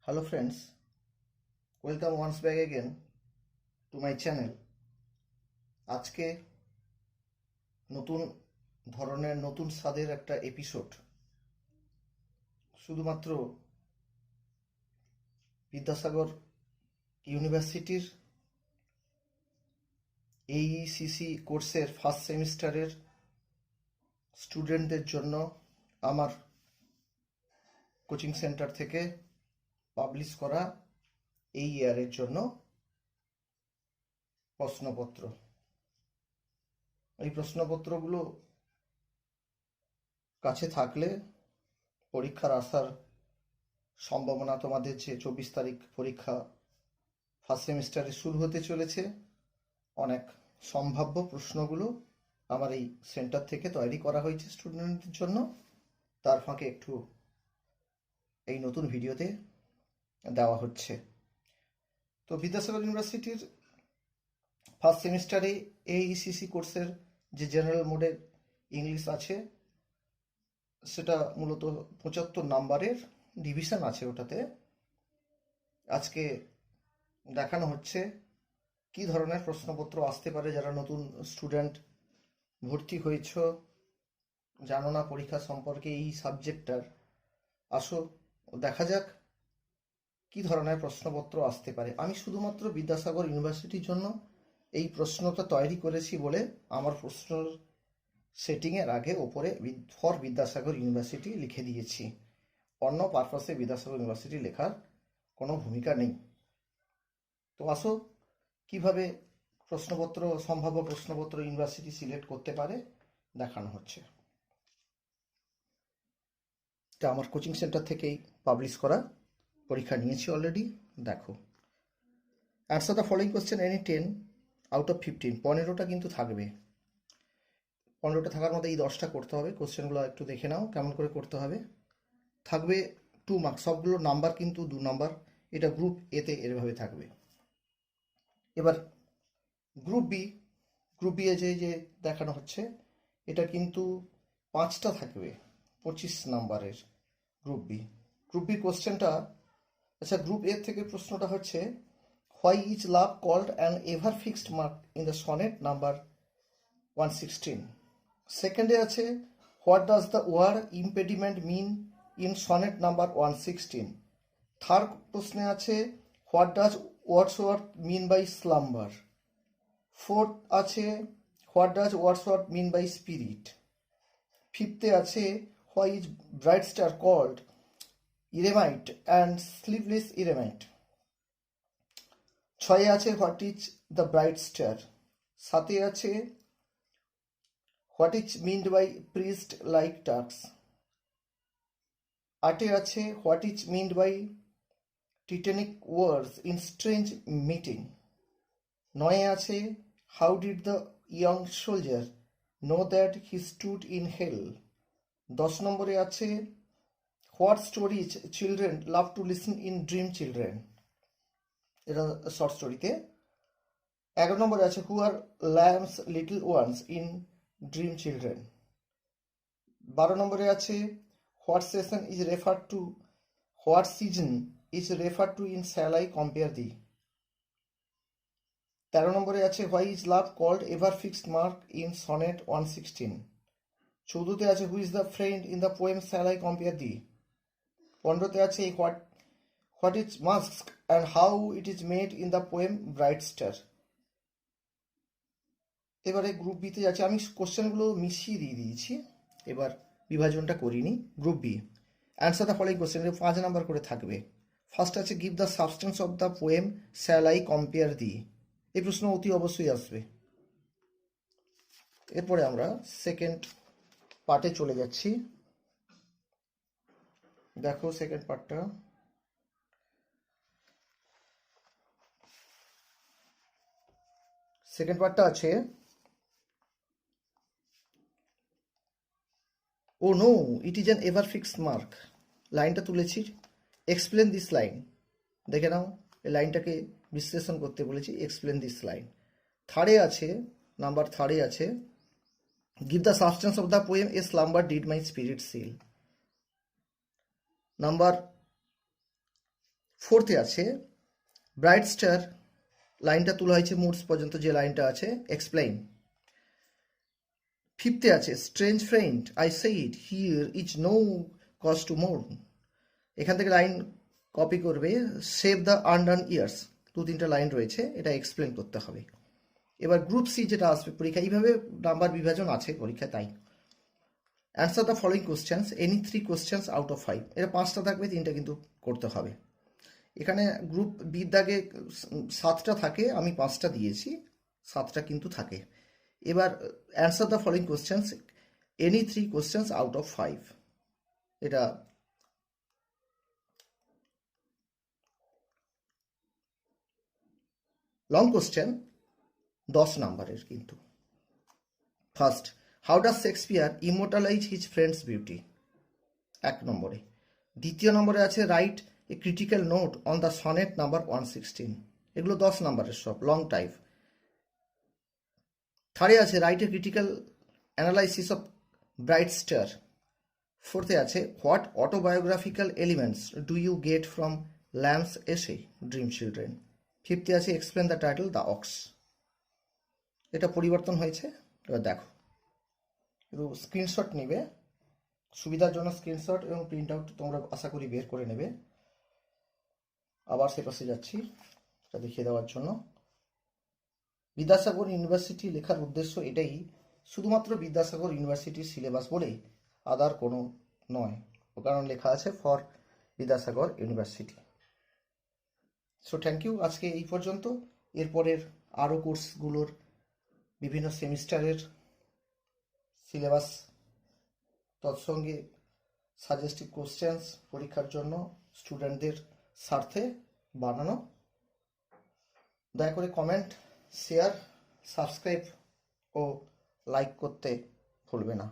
Hello friends, welcome once back again to my channel. আজকে নতুন ধরনের নতুন স্বাদের একটা এপিসোড শুধুমাত্র বিদ্যাসাগর ইউনিভার্সিটির এইসিসি কোর্সের ফার্স্ট সেমিস্টারের স্টুডেন্টদের জন্য আমার কোচিং সেন্টার থেকে পাবলিশ করা এই ইয়ারের জন্য প্রশ্নপত্র। এই প্রশ্নপত্রগুলো কাছে থাকলে পরীক্ষার আসার সম্ভাবনা, তোমাদের যে 24 তারিখ পরীক্ষা ফার্স্ট সেমিস্টারে শুরু হতে চলেছে, অনেক সম্ভাব্য প্রশ্নগুলো আমার এই সেন্টার থেকে তৈরি করা হয়েছে স্টুডেন্টদের জন্য। তার ফাঁকে একটু এই নতুন ভিডিওতে দেওয়া হচ্ছে। তো বিদ্যাসাগর ইউনিভার্সিটির ফার্স্ট সেমিস্টারে এইসিসি কোর্সের যে জেনারেল মোডের ইংলিশ আছে, সেটা মূলত 75 নাম্বারের ডিভিশন আছে ওটাতে। আজকে দেখানো হচ্ছে কি ধরনের প্রশ্নপত্র আসতে পারে। যারা নতুন স্টুডেন্ট ভর্তি হয়েছ, জানো না পরীক্ষা সম্পর্কে এই সাবজেক্টটার, আসো দেখা যাক কি ধরনের প্রশ্নপত্র আসতে পারে। আমি শুধুমাত্র বিদ্যাসাগর ইউনিভার্সিটির জন্য এই প্রশ্নটা তৈরি করেছি বলে আমার প্রশ্ন সেটিংয়ের আগে ওপরে ফর বিদ্যাসাগর ইউনিভার্সিটি লিখে দিয়েছি। অন্য পারপাসে বিদ্যাসাগর ইউনিভার্সিটি লেখার কোনো ভূমিকা নেই। তো আসো কিভাবে প্রশ্নপত্র, সম্ভাব্য প্রশ্নপত্র ইউনিভার্সিটি সিলেক্ট করতে পারে দেখানো হচ্ছে। এটা আমার কোচিং সেন্টার থেকেই পাবলিশ করা, পরীক্ষা নিয়েছি অলরেডি। দেখো, answer the following question any 10 out of 15। 15টা কিন্তু থাকবে, 15টা থাকার মধ্যে এই 10টা করতে হবে। কোশ্চেনগুলো একটু দেখে নাও কেমন করে করতে হবে। থাকবে 2 মার্কস, সবগুলো নাম্বার কিন্তু 2 নাম্বার। এটা গ্রুপ এতে এভাবে থাকবে। এবার group B, group B A যে দেখানো হচ্ছে, এটা কিন্তু 5টা থাকবে, 25 নাম্বারের গ্রুপ বি। গ্রুপ বি কোশ্চেনটা, আচ্ছা গ্রুপ এ থেকে প্রশ্নটা হচ্ছে, why is love called an ever fixed mark in the sonnet number 116। সেকেন্ডে আছে, what does the word impediment mean in sonnet number 116। Third প্রশ্নে আছে, what does Wordsworth mean by slumber. Fourth আছে, what does Wordsworth mean by spirit. ফিফথে আছে, why is bright star called eremite and sleepless eremite. 6 আছে, what is the bright star. 7 আছে, what is meant by priest like task. 8 আছে, what is meant by titanic words in strange meeting. 9 আছে, how did the young soldier know that he stood in hell. 10 নম্বরে আছে, what stories children love to listen in dream children, এটা short স্টোরিতে। 11 নম্বরে আছে, who are lambs little ones in dream children. 12 নম্বরে আছে, what session is refer to, what season is refer to in shall I compare দি। 13 নম্বরে আছে, why is love called ever fixed mark in sonnet 116। 14তে আছে, who is the friend in the poem shall I compare thee. 15তে আছে, what is mask and how it is made in the poem bright star. এবারে group বিতে যাচ্ছে, আমি কোশ্চেনগুলো মিশিয়ে দিয়ে দিয়েছি, এবার বিভাজনটা করিনি। Group B, answer the following question, 5 number করে থাকবে। ফার্স্ট আছে, give the substance of the poem shall I compare thee. এই প্রশ্ন অতি অবশ্যই আসবে। এরপরে আমরা সেকেন্ড পার্টে চলে যাচ্ছি। দেখো সেকেন্ড পার্টটা, আছে, O no it is an ever fixed mark. লাইনটা তুলেছি, এক্সপ্লেন দিস লাইন। দেখে নাও, এই লাইনটাকে বিশ্লেষণ করতে বলেছি, এক্সপ্লেন দিস লাইন। থার্ডে আছে, নাম্বার 3 আছে, give the substance of the poem a slumber did my spirit seal. Number ফোর্থে আছে ব্রাইট স্টার, লাইনটা তোলা হয়েছে মুডস পর্যন্ত, যে লাইনটা আছে এক্সপ্লেইন। ফিফথে আছে strange friend I said here is no cause to mourn, এখান থেকে লাইন কপি করবে, সেভ দ্য আনডান ইয়ার্স, 2-3টা লাইন রয়েছে, এটা এক্সপ্লেন করতে হবে। এবার গ্রুপ সি যেটা আসবে পরীক্ষা, এইভাবে নাম্বার বিভাজন আছে পরীক্ষায়, তাই answer the following questions any 3 questions out of 5, এটা 5টা থাকবে, 3টা কিন্তু করতে হবে। এখানে গ্রুপ বি দাগে 7টা থাকে, আমি 5টা দিয়েছি, 7টা কিন্তু থাকে। এবার answer the following questions any 3 questions out of 5, এটা লং কোশ্চেন, 10 নাম্বারের কিন্তু। First, how does Shakespeare immortalize his friend's beauty, 1 নম্বরে। দ্বিতীয় নম্বরে আছে write a critical note on the sonnet number 116, এগুলো 10 নাম্বারের সব, লং টাইপ। থার্ডে আছে write a critical analysis of bright star. ফোর্থে আছে what autobiographical elements do you get from Lamb's essay dream children. ফিফথে আছে explain the title the ox, এটা পরিবর্তন হয়েছে। এবার দেখো, একটু স্ক্রিনশট নেবে, সুবিধার জন্য স্ক্রিনশট এবং প্রিন্ট আউট তোমরা আশা করি বের করে নেবে। আবার সে পাশে যাচ্ছি এটা দেখিয়ে দেওয়ার জন্য। বিদ্যাসাগর ইউনিভার্সিটি লেখার উদ্দেশ্য এটাই, শুধুমাত্র বিদ্যাসাগর ইউনিভার্সিটির সিলেবাস বলেই, আদার কোনো নয়, কারণ লেখা আছে for Vidyasagar university. So thank you, আজকে এই পর্যন্ত। এরপরের আরও কোর্সগুলোর বিভিন্ন সেমিস্টারের সিলেবাস তৎসঙ্গে সাজেস্টিভ কোশ্চেন্স পরীক্ষার জন্য স্টুডেন্টদের স্বার্থে বানানো। দয়া করে কমেন্ট, শেয়ার, সাবস্ক্রাইব ও লাইক করতে ভুলবে না।